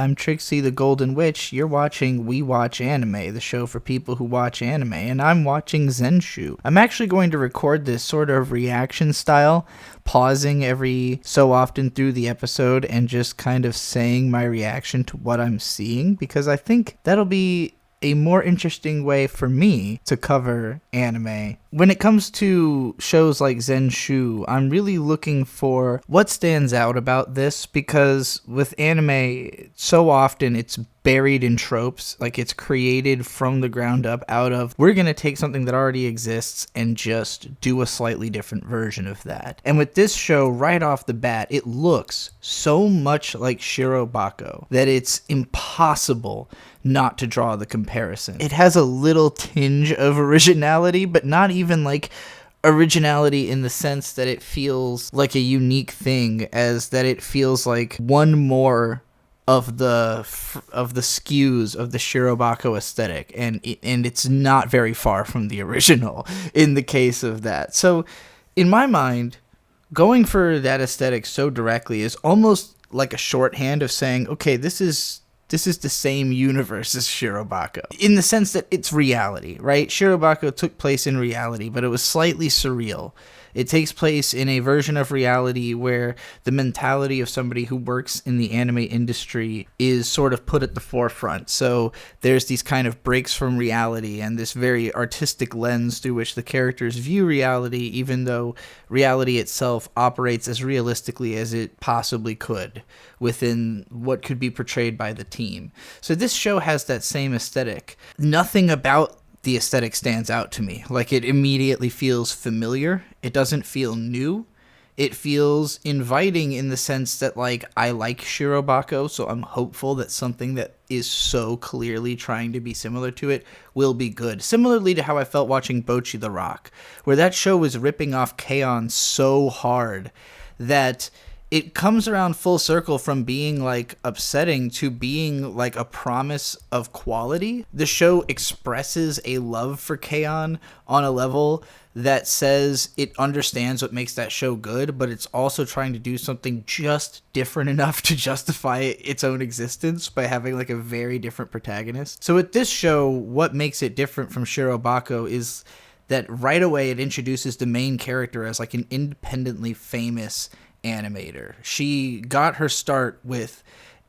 I'm Trixie the Golden Witch. You're watching We Watch Anime, the show for people who watch anime, and I'm watching Zenshu. I'm actually going to record this sort of reaction style, pausing every so often through the episode and just kind of saying my reaction to what I'm seeing, because I think that'll be a more interesting way for me to cover anime. When it comes to shows like Zenshu, I'm really looking for what stands out about this, because with anime, so often it's buried in tropes, like it's created from the ground up out of, we're going to take something that already exists and just do a slightly different version of that. And with this show, right off the bat, it looks so much like Shirobako that it's impossible not to draw the comparison. It has a little tinge of originality, but not even like originality in the sense that it feels like a unique thing, as that it feels like one more of the skews of the Shirobako aesthetic, and it's not very far from the original in the case of that. So in my mind, going for that aesthetic so directly is almost like a shorthand of saying, okay, this is the same universe as Shirobako, in the sense that it's reality, right? Shirobako took place in reality, but it was slightly surreal. It takes place in a version of reality where the mentality of somebody who works in the anime industry is sort of put at the forefront. So there's these kind of breaks from reality and this very artistic lens through which the characters view reality, even though reality itself operates as realistically as it possibly could within what could be portrayed by the team. So this show has that same aesthetic. Nothing about the aesthetic stands out to me. Like, it immediately feels familiar. It doesn't feel new. It feels inviting in the sense that, like, I like Shirobako, so I'm hopeful that something that is so clearly trying to be similar to it will be good. Similarly to how I felt watching Bocchi the Rock, where that show was ripping off K-On! So hard that it comes around full circle from being, like, upsetting to being, like, a promise of quality. The show expresses a love for K-On! On a level that says it understands what makes that show good, but it's also trying to do something just different enough to justify its own existence by having, like, a very different protagonist. So with this show, what makes it different from Shirobako is that right away it introduces the main character as, like, an independently famous animator. She got her start with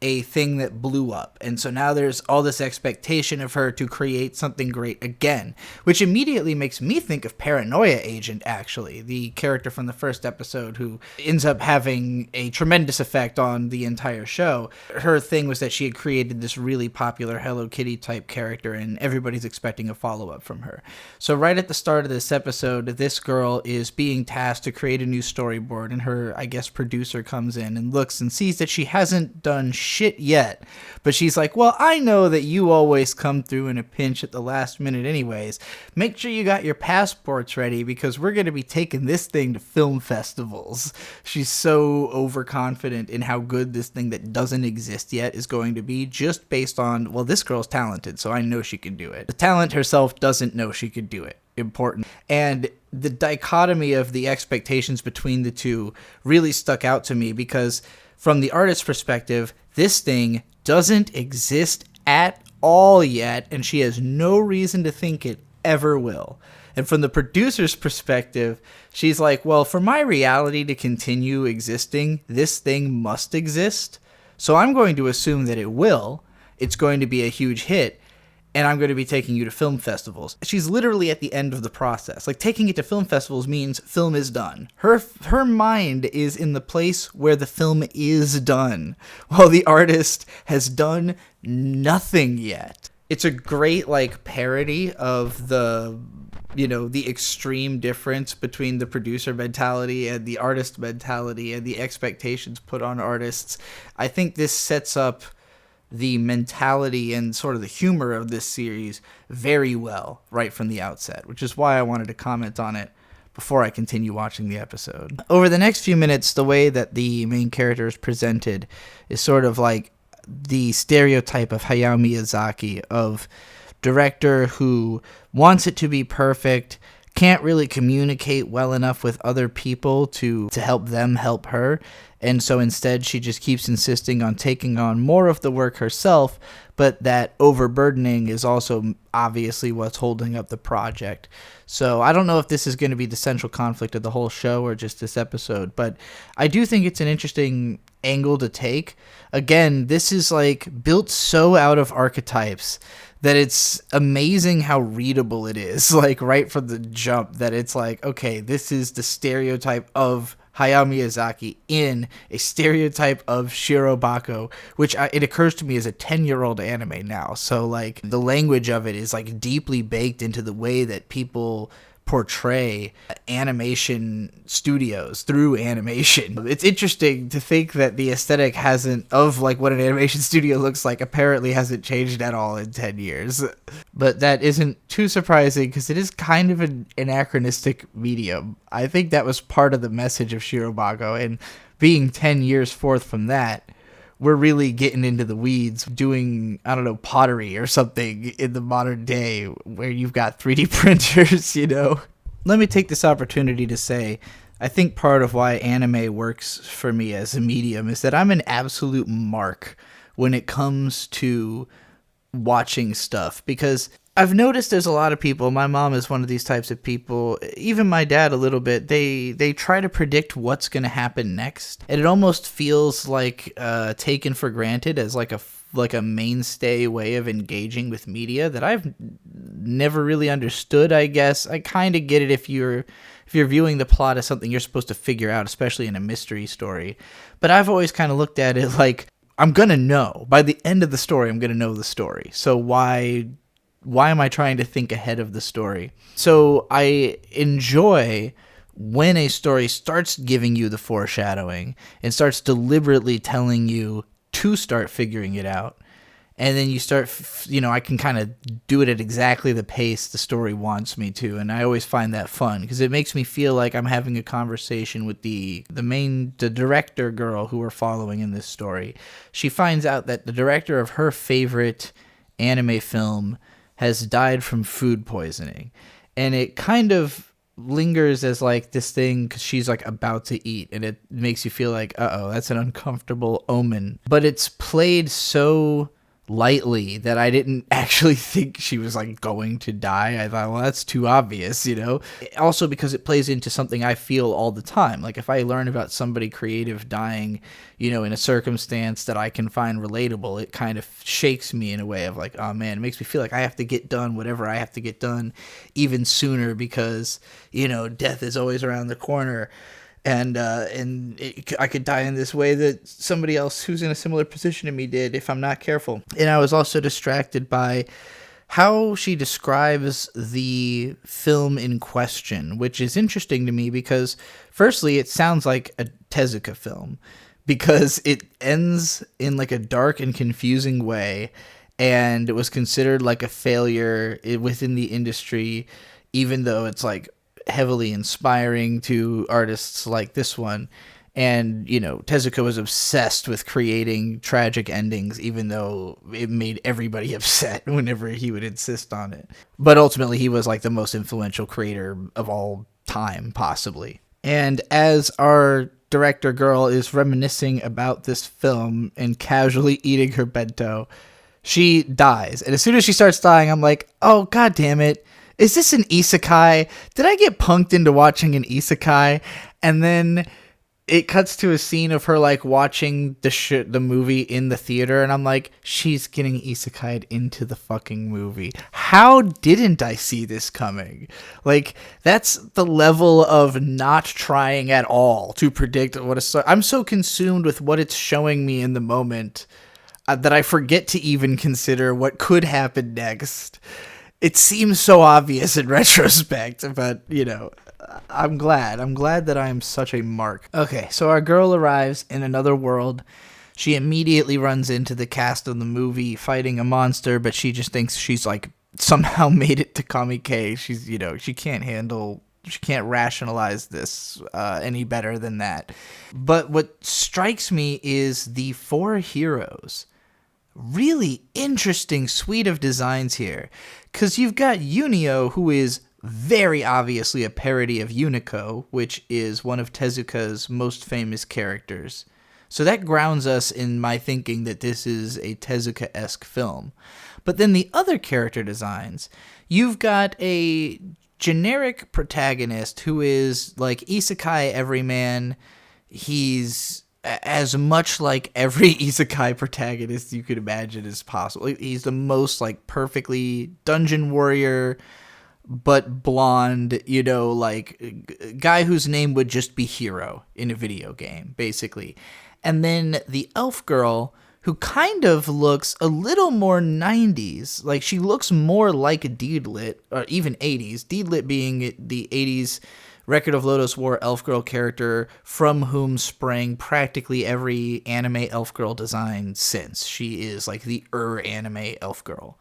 a thing that blew up, and so now there's all this expectation of her to create something great again, which immediately makes me think of Paranoia Agent, actually, the character from the first episode who ends up having a tremendous effect on the entire show. Her thing was that she had created this really popular Hello Kitty type character, and everybody's expecting a follow-up from her. So right at the start of this episode, this girl is being tasked to create a new storyboard, and her, I guess, producer comes in and looks and sees that she hasn't done shit yet, but she's like, well, I know that you always come through in a pinch at the last minute anyways. Make sure you got your passports ready, because we're going to be taking this thing to film festivals. She's so overconfident in how good this thing that doesn't exist yet is going to be, just based on, well, this girl's talented, so I know she can do it. The talent herself doesn't know she could do it. Important. And the dichotomy of the expectations between the two really stuck out to me, because from the artist's perspective, this thing doesn't exist at all yet, and she has no reason to think it ever will. And from the producer's perspective, she's like, well, for my reality to continue existing, this thing must exist. So I'm going to assume that it will. It's going to be a huge hit, and I'm going to be taking you to film festivals. She's literally at the end of the process. Like, taking it to film festivals means film is done. Her mind is in the place where the film is done, while the artist has done nothing yet. It's a great, like, parody of the extreme difference between the producer mentality and the artist mentality and the expectations put on artists. I think this sets up the mentality and sort of the humor of this series very well right from the outset, which is why I wanted to comment on it before I continue watching the episode. Over the next few minutes, the way that the main character is presented is sort of like the stereotype of Hayao Miyazaki, of director who wants it to be perfect, can't really communicate well enough with other people to help them help her, And so instead, she just keeps insisting on taking on more of the work herself, but that overburdening is also obviously what's holding up the project. So I don't know if this is going to be the central conflict of the whole show or just this episode, but I do think it's an interesting angle to take. Again, this is like built so out of archetypes that it's amazing how readable it is, like right from the jump, that it's like, okay, this is the stereotype of Hayao Miyazaki in a stereotype of Shirobako, which it occurs to me is a 10-year-old anime now. So like the language of it is like deeply baked into the way that people portray animation studios through animation. It's interesting to think that the aesthetic of like what an animation studio looks like apparently hasn't changed at all in 10 years. But that isn't too surprising because it is kind of an anachronistic medium. I think that was part of the message of Shirobako, and being 10 years forth from that, we're really getting into the weeds doing, I don't know, pottery or something in the modern day where you've got 3D printers, you know? Let me take this opportunity to say, I think part of why anime works for me as a medium is that I'm an absolute mark when it comes to watching stuff, because I've noticed there's a lot of people, my mom is one of these types of people, even my dad a little bit, they try to predict what's going to happen next, and it almost feels like taken for granted as like a mainstay way of engaging with media that I've never really understood, I guess. I kind of get it if you're viewing the plot as something you're supposed to figure out, especially in a mystery story, but I've always kind of looked at it like, I'm going to know. By the end of the story, I'm going to know the story, so why am I trying to think ahead of the story? So I enjoy when a story starts giving you the foreshadowing and starts deliberately telling you to start figuring it out. And then you start, I can kind of do it at exactly the pace the story wants me to. And I always find that fun because it makes me feel like I'm having a conversation with the director girl who we're following in this story. She finds out that the director of her favorite anime film has died from food poisoning, and it kind of lingers as like this thing because she's like about to eat, and it makes you feel like, that's an uncomfortable omen, but it's played so lightly that I didn't actually think she was like going to die. I thought, well, that's too obvious, Also because it plays into something I feel all the time. Like if I learn about somebody creative dying, in a circumstance that I can find relatable, it kind of shakes me in a way of like, oh man, it makes me feel like I have to get done whatever I have to get done even sooner because, death is always around the corner. And I could die in this way that somebody else who's in a similar position to me did if I'm not careful. And I was also distracted by how she describes the film in question, which is interesting to me because, firstly, it sounds like a Tezuka film because it ends in like a dark and confusing way, and it was considered like a failure within the industry, even though it's like heavily inspiring to artists like this one. And Tezuka was obsessed with creating tragic endings, even though it made everybody upset whenever he would insist on it. But ultimately he was like the most influential creator of all time, possibly. And as our director girl is reminiscing about this film and casually eating her bento, she dies. And as soon as she starts dying, I'm like, oh god damn it, is this an isekai? Did I get punked into watching an isekai? And then it cuts to a scene of her like watching the movie in the theater, and I'm like, she's getting isekai'd into the fucking movie. How didn't I see this coming? Like, that's the level of not trying at all to predict I'm so consumed with what it's showing me in the moment that I forget to even consider what could happen next. It seems so obvious in retrospect, but, I'm glad. I'm glad that I am such a mark. Okay, so our girl arrives in another world. She immediately runs into the cast of the movie fighting a monster, but she just thinks she's, like, somehow made it to Kamike. She's, she can't rationalize this any better than that. But what strikes me is the four heroes. Really interesting suite of designs here, because you've got Yunio, who is very obviously a parody of Unico, which is one of Tezuka's most famous characters. So that grounds us in my thinking that this is a Tezuka-esque film. But then the other character designs, you've got a generic protagonist who is like isekai everyman. He's as much like every isekai protagonist you could imagine as possible. He's the most like perfectly dungeon warrior, but blonde, like guy whose name would just be Hero in a video game, basically. And then the elf girl, who kind of looks a little more 90s. Like, she looks more like Deedlit, or even 80s. Deedlit being the 80s Record of Lodoss War elf girl character from whom sprang practically every anime elf girl design since. She is like the anime elf girl.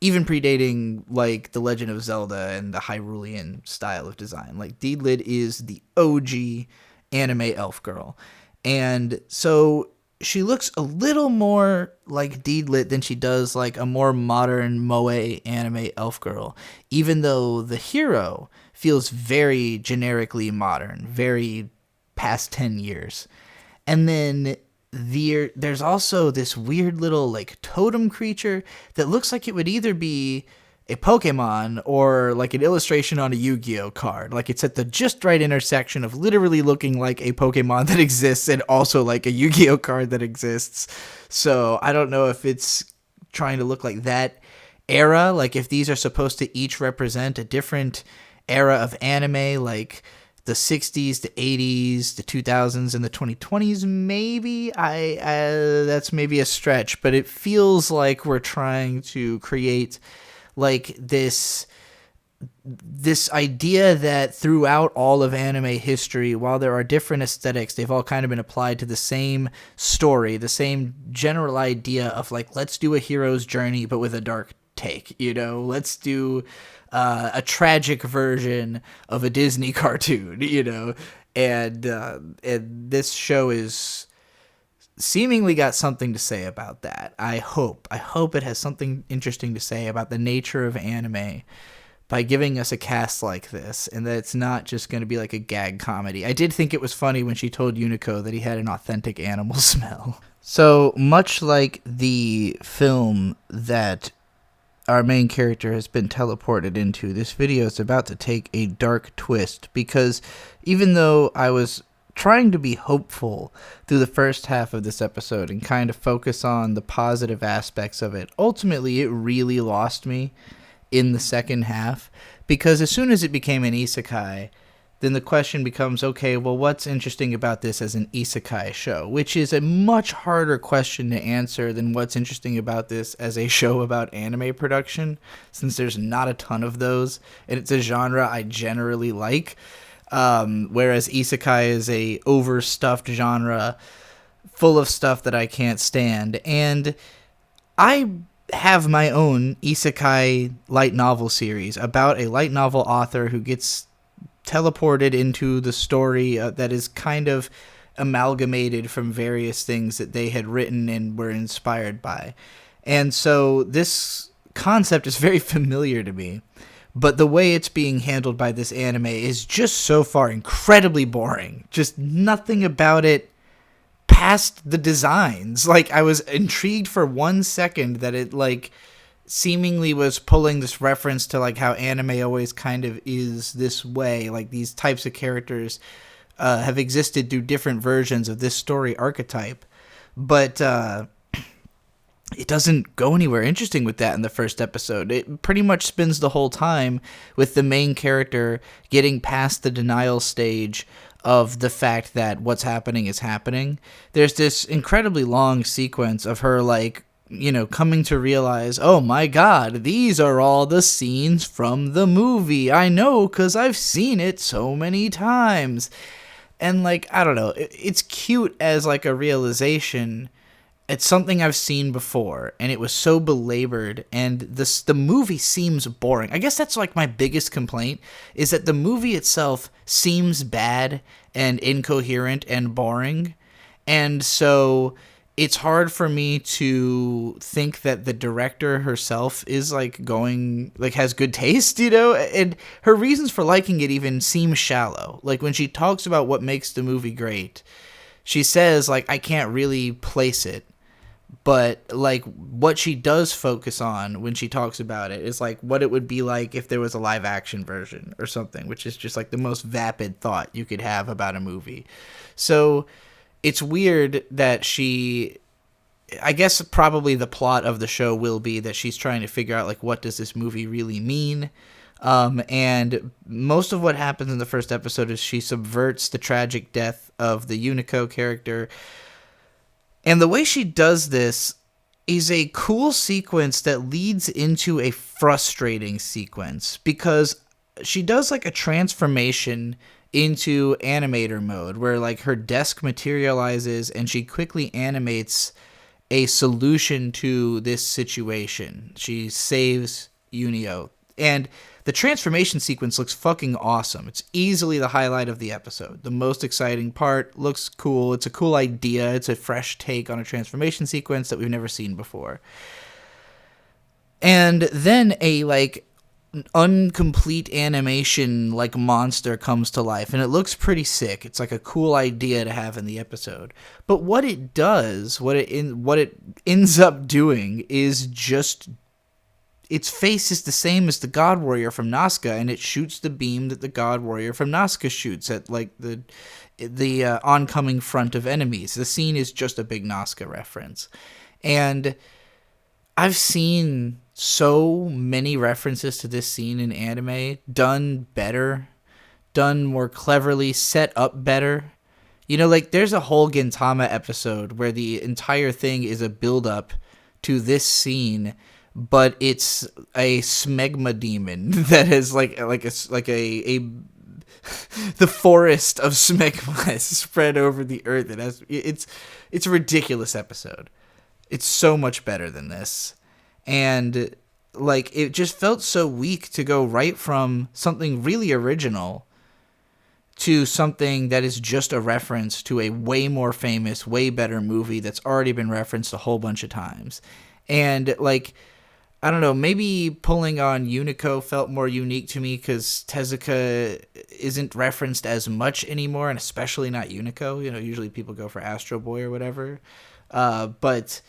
Even predating like The Legend of Zelda and the Hyrulean style of design. Like, Deedlit is the OG anime elf girl. And so she looks a little more like Deedlit than she does like a more modern moe anime elf girl, even though the Hero feels very generically modern, very past 10 years. And then there's also this weird little like totem creature that looks like it would either be a Pokemon or like an illustration on a Yu-Gi-Oh card. Like, it's at the just right intersection of literally looking like a Pokemon that exists and also like a Yu-Gi-Oh card that exists. So I don't know if it's trying to look like that era, like if these are supposed to each represent a different era of anime, like the 60s, the 80s, the 2000s, and the 2020s, maybe. That's maybe a stretch, but it feels like we're trying to create like this idea that throughout all of anime history, while there are different aesthetics, they've all kind of been applied to the same story, the same general idea of like, let's do a hero's journey, but with a dark take, let's do a tragic version of a Disney cartoon, and this show is seemingly got something to say about that. I hope it has something interesting to say about the nature of anime by giving us a cast like this, and that it's not just going to be like a gag comedy. I did think it was funny when she told Unico that he had an authentic animal smell. So much like the film that our main character has been teleported into, this video is about to take a dark twist, because even though I was trying to be hopeful through the first half of this episode and kind of focus on the positive aspects of it, ultimately it really lost me in the second half, because as soon as it became an isekai, then the question becomes, okay, well, what's interesting about this as an isekai show? Which is a much harder question to answer than what's interesting about this as a show about anime production, since there's not a ton of those, and it's a genre I generally like. Whereas isekai is a overstuffed genre full of stuff that I can't stand. And I have my own isekai light novel series about a light novel author who gets teleported into the story that is kind of amalgamated from various things that they had written and were inspired by. And so this concept is very familiar to me. But the way it's being handled by this anime is just so far incredibly boring. Just nothing about it past the designs. Like, I was intrigued for 1 second that it, like, seemingly was pulling this reference to, like, how anime always kind of is this way. Like, these types of characters have existed through different versions of this story archetype. But, it doesn't go anywhere interesting with that in the first episode. It pretty much spends the whole time with the main character getting past the denial stage of the fact that what's happening is happening. There's this incredibly long sequence of her, like, coming to realize, oh my god, these are all the scenes from the movie. I know, because I've seen it so many times. And, like, I don't know, it's cute as, like, a realization. It's something I've seen before, and it was so belabored, and the movie seems boring. I guess that's like my biggest complaint, is that the movie itself seems bad and incoherent and boring, and so it's hard for me to think that the director herself is has good taste, and her reasons for liking it even seem shallow. Like, when she talks about what makes the movie great, she says, like, I can't really place it. But, like, what she does focus on when she talks about it is, like, what it would be like if there was a live-action version or something, which is just, like, the most vapid thought you could have about a movie. So it's weird that she... I guess probably the plot of the show will be that she's trying to figure out, like, what does this movie really mean? And most of what happens in the first episode is she subverts the tragic death of the Unico character. And the way she does this is a cool sequence that leads into a frustrating sequence, because she does, like, a transformation into animator mode where, like, her desk materializes and she quickly animates a solution to this situation. She saves Unio. And the transformation sequence looks fucking awesome. It's easily the highlight of the episode. The most exciting part. Looks cool. It's a cool idea. It's a fresh take on a transformation sequence that we've never seen before. And then a, like, incomplete animation, like, monster comes to life, and it looks pretty sick. It's like a cool idea to have in the episode. But what it does, what it ends up doing is just... its face is the same as the God Warrior from Nazca, and it shoots the beam that the God Warrior from Nazca shoots at, like, the oncoming front of enemies. The scene is just a big Nazca reference. And I've seen so many references to this scene in anime done better, done more cleverly, set up better. You know, like, there's a whole Gintama episode where the entire thing is a build-up to this scene, but it's a smegma demon that is like a the forest of smegma is spread over the earth. It's a ridiculous episode. It's so much better than this. And, like, it just felt so weak to go right from something really original to something that is just a reference to a way more famous, way better movie that's already been referenced a whole bunch of times. And, like, I don't know, maybe pulling on Unico felt more unique to me because Tezuka isn't referenced as much anymore, and especially not Unico. You know, usually people go for Astro Boy or whatever. But,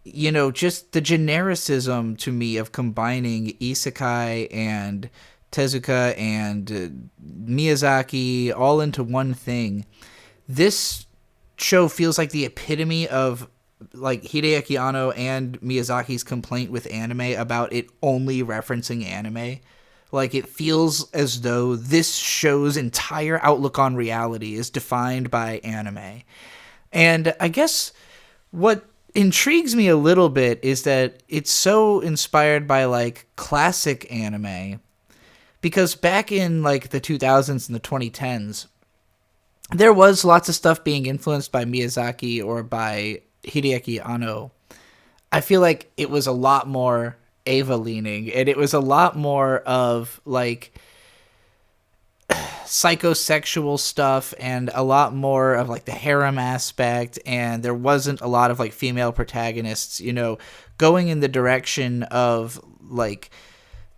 you know, just the genericism to me of combining Isekai and Tezuka and Miyazaki all into one thing. This show feels like the epitome of, like, Hideaki Anno and Miyazaki's complaint with anime about it only referencing anime. Like, it feels as though this show's entire outlook on reality is defined by anime. And I guess what intrigues me a little bit is that it's so inspired by, like, classic anime, because back in, like, the 2000s and the 2010s, there was lots of stuff being influenced by Miyazaki or by Hideaki Anno. I feel like it was a lot more Eva leaning, and it was a lot more of, like, psychosexual stuff and a lot more of, like, the harem aspect, and there wasn't a lot of, like, female protagonists, you know, going in the direction of, like,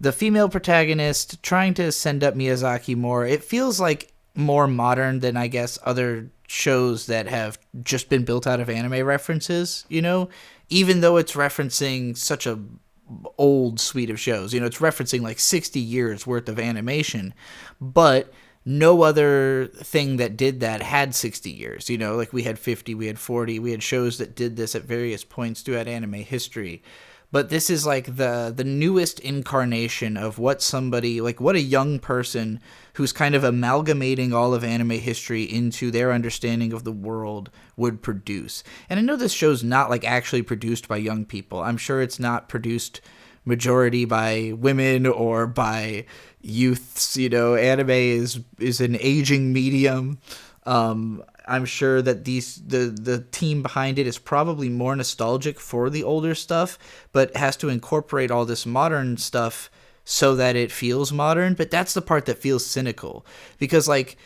the female protagonist trying to send up Miyazaki more. It feels like more modern than, I guess, other shows that have just been built out of anime references, you know, even though it's referencing such a old suite of shows. You know, it's referencing like 60 years worth of animation, but no other thing that did that had 60 years. You know, like we had 50, we had 40, we had shows that did this at various points throughout anime history. But this is like the newest incarnation of what somebody, like what a young person who's kind of amalgamating all of anime history into their understanding of the world would produce. And I know this show's not like actually produced by young people. I'm sure it's not produced majority by women or by youths. You know, anime is an aging medium. I'm sure that the team behind it is probably more nostalgic for the older stuff, but has to incorporate all this modern stuff so that it feels modern. But that's the part that feels cynical, because like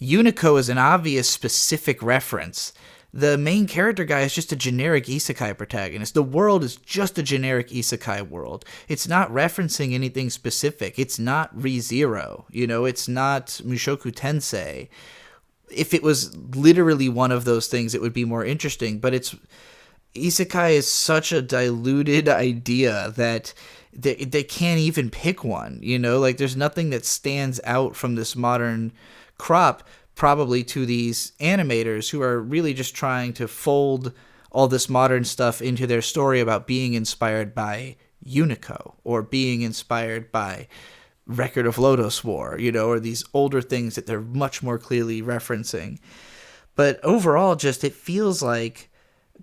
Unico is an obvious specific reference. The main character guy is just a generic isekai protagonist. The world is just a generic isekai world. It's not referencing anything specific. It's not ReZero. You know, it's not Mushoku Tensei. if it was literally one of those things, it would be more interesting. But isekai is such a diluted idea that they can't even pick one, like there's nothing that stands out from this modern crop, probably to these animators who are really just trying to fold all this modern stuff into their story about being inspired by Unico or being inspired by Record of Lodoss War, or these older things that they're much more clearly referencing. But overall, just it feels like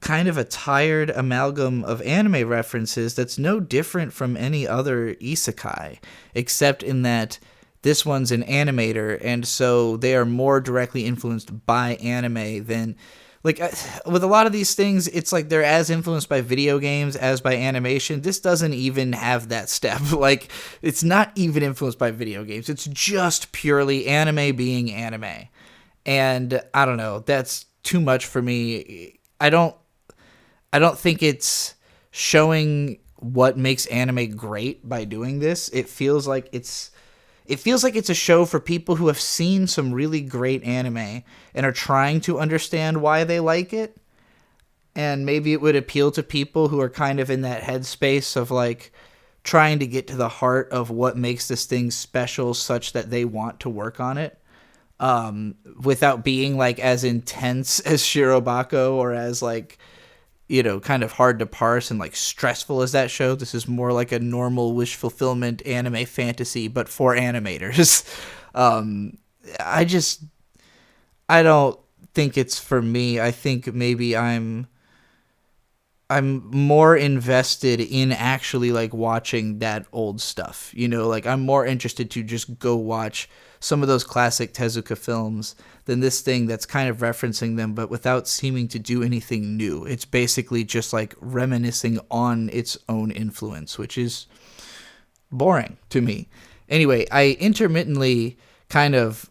kind of a tired amalgam of anime references that's no different from any other isekai, except in that this one's an animator, and so they are more directly influenced by anime than... Like, with a lot of these things, it's like they're as influenced by video games as by animation. This doesn't even have that step. Like, it's not even influenced by video games. It's just purely anime being anime. And I don't know, that's too much for me. I don't think it's showing what makes anime great by doing this. It feels like it's a show for people who have seen some really great anime and are trying to understand why they like it. And maybe it would appeal to people who are kind of in that headspace of like trying to get to the heart of what makes this thing special such that they want to work on it. Without being like as intense as Shirobako or as like, kind of hard to parse and like stressful as that show. This is more like a normal wish fulfillment anime fantasy, but for animators. I don't think it's for me. I think maybe I'm more invested in actually like watching that old stuff. Like I'm more interested to just go watch some of those classic Tezuka films than this thing that's kind of referencing them, but without seeming to do anything new. It's basically just like reminiscing on its own influence, which is boring to me. Anyway, I intermittently kind of,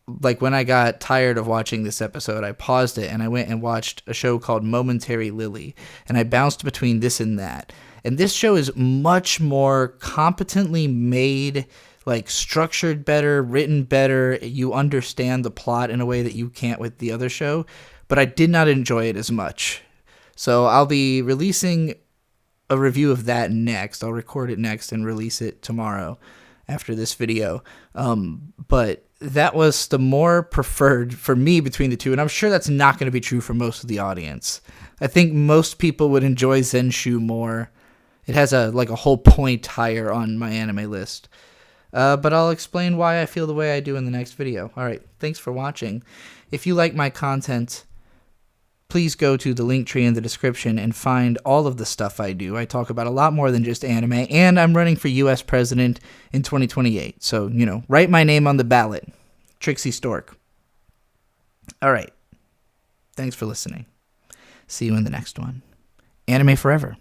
like when I got tired of watching this episode, I paused it and I went and watched a show called Momentary Lily, and I bounced between this and that. And this show is much more competently made, like structured better, written better. You understand the plot in a way that you can't with the other show, but I did not enjoy it as much. So I'll be releasing a review of that next. I'll record it next and release it tomorrow after this video. But that was the more preferred for me between the two, and I'm sure that's not going to be true for most of the audience. I think most people would enjoy Zenshu more. It has a whole point higher on my anime list. But I'll explain why I feel the way I do in the next video. Alright, thanks for watching. If you like my content, please go to the link tree in the description and find all of the stuff I do. I talk about a lot more than just anime, and I'm running for US President in 2028. So, write my name on the ballot. Trixie Stork. Alright, thanks for listening. See you in the next one. Anime forever.